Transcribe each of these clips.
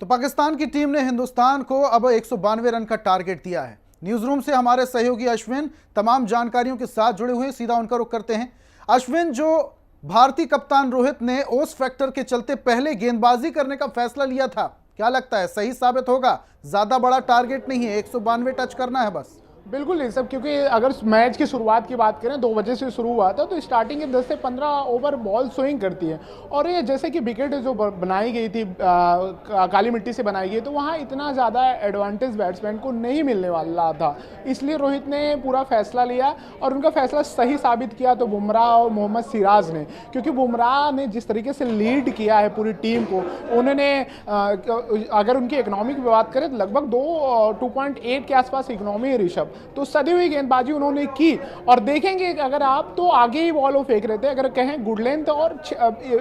तो पाकिस्तान की टीम ने हिंदुस्तान को अब 192 रन का टारगेट दिया है। न्यूज रूम से हमारे सहयोगी अश्विन तमाम जानकारियों के साथ जुड़े हुए, सीधा उनका रुख करते हैं। अश्विन, जो भारतीय कप्तान रोहित ने ओस फैक्टर के चलते पहले गेंदबाजी करने का फैसला लिया था, क्या लगता है सही साबित होगा? ज्यादा बड़ा टारगेट नहीं है, 192 टच करना है बस। बिल्कुल नहीं सब, क्योंकि अगर मैच की शुरुआत की बात करें 2 बजे से शुरू हुआ था, तो स्टार्टिंग के 10 से 15 ओवर बॉल स्विंग करती है। और ये जैसे कि विकेट जो बनाई गई थी काली मिट्टी से बनाई गई, तो वहाँ इतना ज़्यादा एडवांटेज बैट्समैन को नहीं मिलने वाला था। इसलिए रोहित ने पूरा फैसला लिया और उनका फैसला सही साबित किया तो बुमराह और मोहम्मद सिराज ने, क्योंकि बुमराह ने जिस तरीके से लीड किया है पूरी टीम को, उन्होंने अगर उनकी इकोनॉमी की बात करें तो लगभग 2.8 के आसपास इकोनॉमी है ऋषभ, तो सदी हुई गेंदबाजी उन्होंने की। और देखेंगे अगर आप तो आगे ही बॉल वो फेंक रहे थे, अगर कहें गुड लेंथ और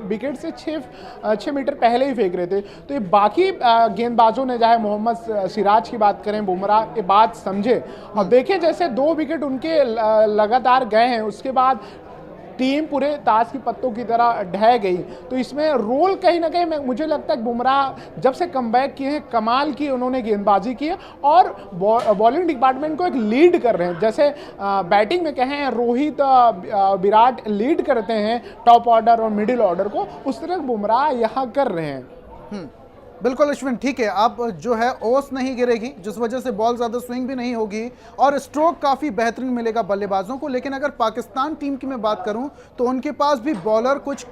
विकेट से 6 मीटर पहले ही फेंक रहे थे। तो ये बाकी गेंदबाजों ने, चाहे मोहम्मद सिराज की बात करें, बुमराह, ये बात समझे और देखें जैसे 2 विकेट उनके लगातार गए हैं, उसके बाद टीम पूरे ताश की पत्तों की तरह ढह गई। तो इसमें रोल कहीं ना कहीं मुझे लगता है बुमराह जब से कमबैक किए हैं, कमाल की उन्होंने गेंदबाजी की है और बॉलिंग डिपार्टमेंट को एक लीड कर रहे हैं। जैसे बैटिंग में कहें रोहित विराट लीड करते हैं टॉप ऑर्डर और मिडिल ऑर्डर को, उस तरह बुमराह यहाँ कर रहे हैं। बिल्कुल अश्विन, ठीक है। अब जो है ओस नहीं गिरेगी, जिस वजह से बॉल ज़्यादा स्विंग भी नहीं होगी और स्ट्रोक काफ़ी बेहतरीन मिलेगा बल्लेबाजों को। लेकिन अगर पाकिस्तान टीम की मैं बात करूं तो उनके पास भी बॉलर कुछ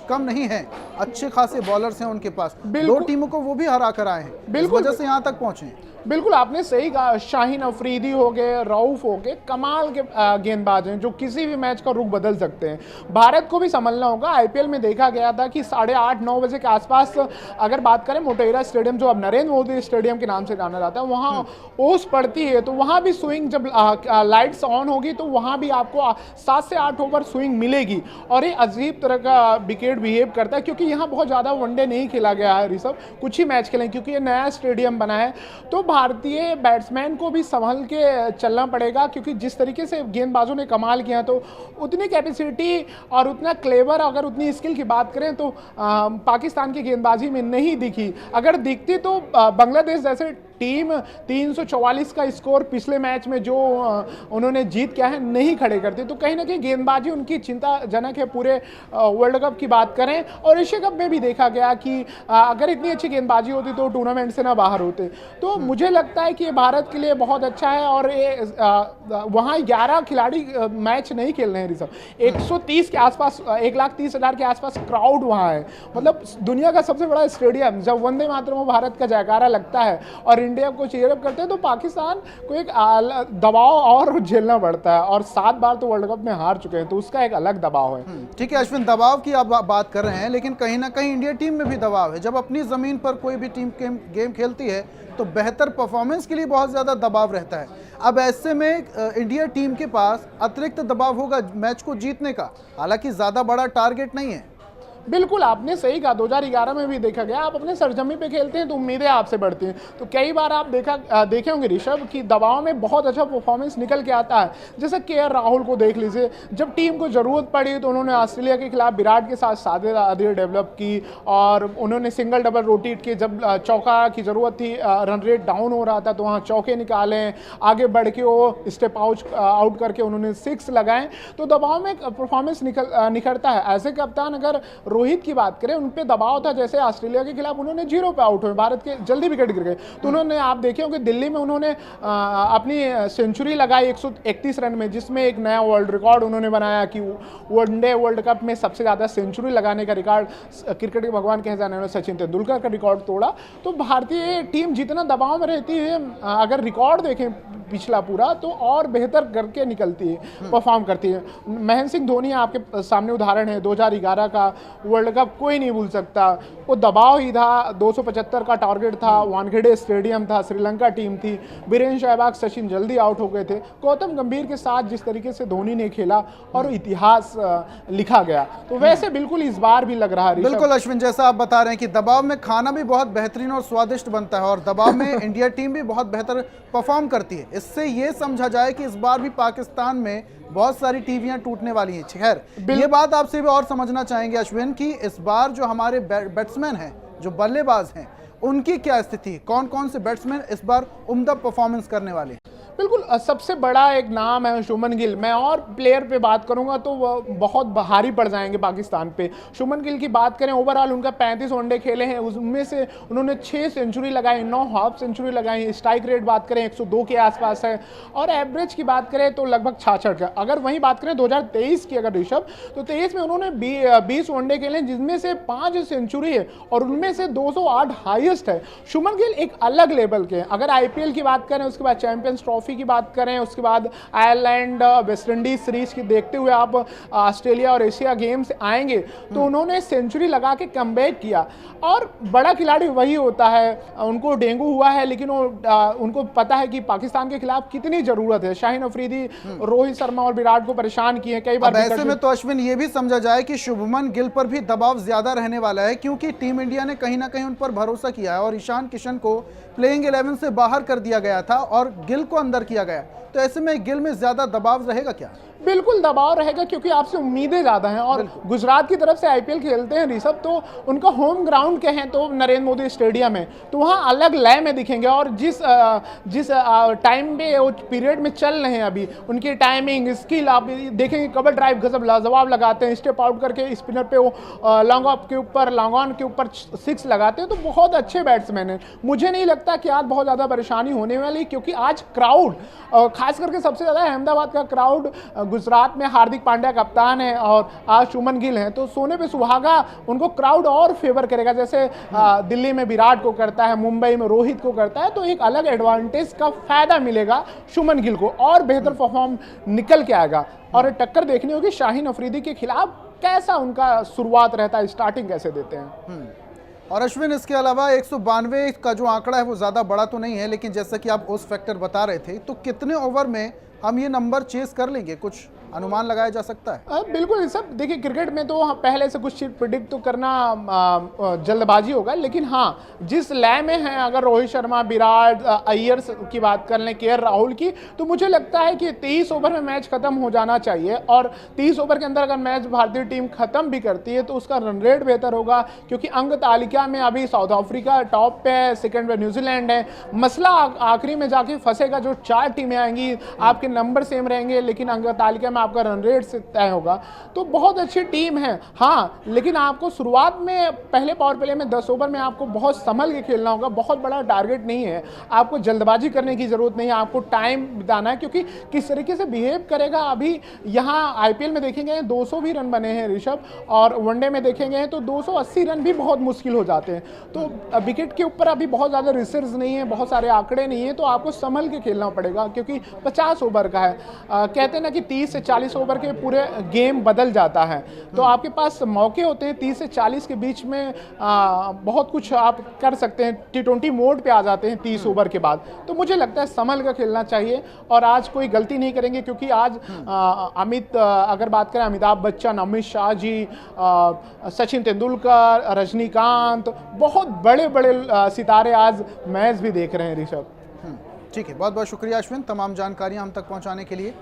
कम नहीं है, अच्छे खासे बॉलर्स हैं उनके पास। 2 टीमों को वो भी हरा कर आए हैं, इस वजह से यहाँ तक पहुँचे हैं। बिल्कुल आपने सही कहा, शाहीन अफरीदी हो गए, रऊफ हो गए, कमाल के गेंदबाज हैं जो किसी भी मैच का रुख बदल सकते हैं। भारत को भी संभलना होगा। आईपीएल में देखा गया था कि 8:30-9 बजे के आसपास अगर बात करें मोटेरा स्टेडियम, जो अब नरेंद्र मोदी स्टेडियम के नाम से जाना जाता है, वहाँ ओस पड़ती है, तो वहाँ भी स्विंग जब लाइट्स ऑन होगी तो वहाँ भी आपको 7 से 8 ओवर स्विंग मिलेगी। और ये अजीब तरह का विकेट बिहेव करता है, क्योंकि यहाँ बहुत ज़्यादा वनडे नहीं खेला गया है ऋषभ, कुछ ही मैच खेलें क्योंकि ये नया स्टेडियम बना है। तो भारतीय बैट्समैन को भी संभल के चलना पड़ेगा, क्योंकि जिस तरीके से गेंदबाजों ने कमाल किया, तो उतनी कैपेसिटी और उतना क्लेवर, अगर उतनी स्किल की बात करें तो पाकिस्तान की गेंदबाजी में नहीं दिखी। अगर दिखती तो बांग्लादेश जैसे टीम 344 का स्कोर पिछले मैच में जो उन्होंने जीत किया है नहीं खड़े करती। तो कहीं ना कहीं गेंदबाजी उनकी चिंताजनक है। पूरे वर्ल्ड कप की बात करें और एशिया कप में भी देखा गया कि अगर इतनी अच्छी गेंदबाजी होती तो टूर्नामेंट से ना बाहर होते। तो मुझे लगता है कि ये भारत के लिए बहुत अच्छा है। और ये वहाँ 11 खिलाड़ी मैच नहीं खेल रहे हैं ऋषभ, 130 के आसपास, 1,30,000 के आसपास क्राउड वहाँ है। मतलब दुनिया का सबसे बड़ा स्टेडियम, जब वंदे मातरम भारत का जयकारा लगता है और इंडिया को चीयरअप करते हैं, तो पाकिस्तान को एक दबाव और झेलना पड़ता है। और 7 बार तो वर्ल्ड कप में हार चुके हैं, तो उसका एक अलग दबाव है। ठीक है अश्विन, दबाव की आप बात कर रहे हैं, लेकिन कहीं ना कहीं इंडिया टीम में भी दबाव है। जब अपनी ज़मीन पर कोई भी टीम गेम खेलती है तो बेहतर परफॉर्मेंस के लिए बहुत ज़्यादा दबाव रहता है। अब ऐसे में इंडिया टीम के पास अतिरिक्त दबाव होगा मैच को जीतने का, हालांकि ज़्यादा बड़ा टारगेट नहीं है। बिल्कुल आपने सही कहा, 2011 में भी देखा गया, आप अपने सरजमी पे खेलते हैं तो उम्मीदें आपसे बढ़ती हैं। तो कई बार आप देखे होंगे ऋषभ कि दबाव में बहुत अच्छा परफॉर्मेंस निकल के आता है। जैसे केएल राहुल को देख लीजिए, जब टीम को ज़रूरत पड़ी तो उन्होंने ऑस्ट्रेलिया के खिलाफ विराट के साथ साझेदारी डेवलप की और उन्होंने सिंगल डबल रोटेट किए। जब चौका की ज़रूरत थी, रन रेट डाउन हो रहा था, तो वहाँ चौके निकाले, आगे बढ़ के वो स्टेप आउट करके उन्होंने 6 लगाए। तो दबाव में परफॉर्मेंस निखरता है। ऐसे कप्तान अगर रोहित की बात करें, उन पे दबाव था, जैसे ऑस्ट्रेलिया के खिलाफ उन्होंने 0 पे आउट हुए, भारत के जल्दी विकेट गिर गए, तो उन्होंने, आप देखे होंगे दिल्ली में उन्होंने अपनी सेंचुरी लगाई 131 रन में, जिसमें एक नया वर्ल्ड रिकॉर्ड उन्होंने बनाया कि वनडे वर्ल्ड कप में सबसे ज़्यादा सेंचुरी लगाने का रिकॉर्ड क्रिकेट के भगवान कहे जाने वाले सचिन तेंदुलकर का रिकॉर्ड तोड़ा। तो भारतीय टीम जितना दबाव में रहती है, अगर रिकॉर्ड देखें पिछला पूरा, तो और बेहतर करके निकलती है, परफॉर्म करती है। महेंद्र सिंह धोनी आपके सामने उदाहरण है, 2011 का वर्ल्ड कप कोई नहीं भूल सकता। वो दबाव ही था, 275 का टारगेट था, वानखेड़े स्टेडियम था, श्रीलंका टीम थी, वीरेंद्र सहवाग, सचिन जल्दी आउट हो गए थे। गौतम गंभीर के साथ जिस तरीके से धोनी ने खेला और इतिहास लिखा गया, तो वैसे बिल्कुल इस बार भी लग रहा है। बिल्कुल अश्विन, जैसा आप बता रहे हैं कि दबाव में खाना भी बहुत बेहतरीन और स्वादिष्ट बनता है और दबाव में इंडिया टीम भी बहुत बेहतर परफॉर्म करती है। इससे ये समझा जाए कि इस बार भी पाकिस्तान में बहुत सारी टीवियां टूटने वाली हैं। खैर, ये बात आपसे भी और समझना चाहेंगे अश्विन कि इस बार जो हमारे बैट्समैन हैं, जो बल्लेबाज हैं, उनकी क्या स्थिति, कौन कौन से बैट्समैन इस बार उम्दा परफॉर्मेंस करने वाले? बिल्कुल सबसे बड़ा एक नाम है शुभमन गिल। मैं और प्लेयर पे बात करूंगा तो वो बहुत भारी पड़ जाएंगे पाकिस्तान पे। शुभमन गिल की बात करें, ओवरऑल उनका 35 वनडे खेले हैं, उसमें से उन्होंने 6 सेंचुरी लगाई, 9 हाफ सेंचुरी लगाई। स्ट्राइक रेट बात करें 102 के आसपास है, और एवरेज की बात करें तो लगभग 66 का। अगर वहीं बात करें 2023 की अगर ऋषभ, तो 23 में उन्होंने 20 वनडे खेले जिसमें से 5 सेंचुरी है और उनमें से 208 हाईएस्ट है। शुभमन गिल एक अलग लेवल के हैं। अगर आईपीएल की बात करें, उसके बाद चैंपियंस ट्रॉफी की बात करें, उसके बाद आयरलैंड वेस्ट इंडीज सीरीज की देखते हुए आप ऑस्ट्रेलिया और एशिया गेम्स आएंगे, तो उन्होंने सेंचुरी लगा के कमबैक किया। और बड़ा खिलाड़ी वही होता है, उनको डेंगू हुआ है लेकिन उनको पता है कि पाकिस्तान के खिलाफ कितनी जरूरत है। शाहीन अफरीदी, रोहित शर्मा और विराट को परेशान किए कई बार। ऐसे में तो अश्विन ये भी समझा जाए कि शुभमन गिल पर भी दबाव ज्यादा रहने वाला है, क्योंकि टीम इंडिया ने कहीं ना कहीं उन पर भरोसा किया है और ईशान किशन को प्लेइंग 11 से बाहर कर दिया गया था और गिल को अंदर किया गया। तो ऐसे में गिल में ज्यादा दबाव रहेगा क्या? बिल्कुल दबाव रहेगा, क्योंकि आपसे उम्मीदें ज़्यादा हैं। और गुजरात की तरफ से आईपीएल खेलते हैं ऋषभ, तो उनका होम ग्राउंड कहें तो नरेंद्र मोदी स्टेडियम है, तो वहाँ अलग लय में दिखेंगे। और जिस टाइम पे वो पीरियड में चल रहे हैं अभी, उनकी टाइमिंग, स्किल आप देखेंगे, कवर ड्राइव गजब लाजवाब लगाते हैं, स्टेप आउट करके स्पिनर पे वो लॉन्ग ऑफ के ऊपर, लॉन्ग ऑन के ऊपर 6 लगाते हैं। तो बहुत अच्छे बैट्समैन हैं। मुझे नहीं लगता कि आज बहुत ज़्यादा परेशानी होने वाली, क्योंकि आज क्राउड, खास करके सबसे ज़्यादा अहमदाबाद का क्राउड, गुजरात में हार्दिक पांड्या कप्तान है और आज शुभमन गिल हैं, तो सोने पे सुहागा उनको क्राउड और फेवर करेगा, जैसे दिल्ली में विराट को करता है, मुंबई में रोहित को करता है। तो एक अलग एडवांटेज का फायदा मिलेगा शुभमन गिल को और बेहतर परफॉर्म निकल के आएगा। और टक्कर देखनी होगी शाहीन अफरीदी के खिलाफ, कैसा उनका शुरुआत रहता है, स्टार्टिंग कैसे देते हैं। और अश्विन, इसके अलावा 192 का जो आंकड़ा है वो ज़्यादा बड़ा तो नहीं है, लेकिन जैसा कि आप उस फैक्टर बता रहे थे, तो कितने ओवर में हम ये नंबर चेस कर लेंगे, कुछ अनुमान लगाया जा सकता है? बिल्कुल सब देखिए, क्रिकेट में तो पहले से कुछ प्रिडिक्ट तो करना जल्दबाजी होगा, लेकिन हाँ जिस लय में है, अगर रोहित शर्मा, विराट, अय्यर की बात कर लें, केएल राहुल की, तो मुझे लगता है कि 23 ओवर में मैच खत्म हो जाना चाहिए। और 30 ओवर के अंदर अगर मैच भारतीय टीम खत्म भी करती है तो उसका रन रेट बेहतर होगा, क्योंकि अंक तालिका में अभी साउथ अफ्रीका टॉप पे है, सेकंड पे न्यूजीलैंड है। मसला आखिरी में जाके फंसेगा, जो 4 टीमें आएंगी, आपके नंबर सेम रहेंगे लेकिन अंक तालिका में आपका रन रेट से तय होगा। तो बहुत अच्छी टीम है हाँ, लेकिन आपको शुरुआत में पहले पावर प्ले में 10 ओवर में आपको बहुत संभल के खेलना होगा। बहुत बड़ा टारगेट नहीं है, आपको जल्दबाजी करने की जरूरत नहीं है, आपको टाइम बिताना है, क्योंकि किस तरीके से बिहेव करेगा। अभी यहाँ आईपीएल में देखेंगे 200 भी रन बने हैं ऋषभ, और वनडे में देखेंगे तो 280 रन भी बहुत मुश्किल हो जाते हैं। तो विकेट के ऊपर अभी बहुत ज़्यादा रिसर्च नहीं है, बहुत सारे आंकड़े नहीं है, तो आपको संभल के खेलना पड़ेगा, क्योंकि 50 ओवर का है। कहते हैं ना कि 30 से 40 ओवर के पूरे गेम बदल जाता है, तो आपके पास मौके होते हैं 30 से 40 के बीच में बहुत कुछ आप कर सकते हैं। T20 मोड पे आ जाते हैं 30 ओवर के बाद। तो मुझे लगता है संभल कर खेलना चाहिए और आज कोई गलती नहीं करेंगे, क्योंकि आज अगर बात करें अमिताभ बच्चन, अमित शाह जी, सचिन तेंदुलकर, रजनीकांत, बहुत बड़े बड़े सितारे आज मैच भी देख रहे हैं ऋषभ। ठीक है, बहुत बहुत शुक्रिया अश्विन, तमाम जानकारियां हम तक पहुंचाने के लिए।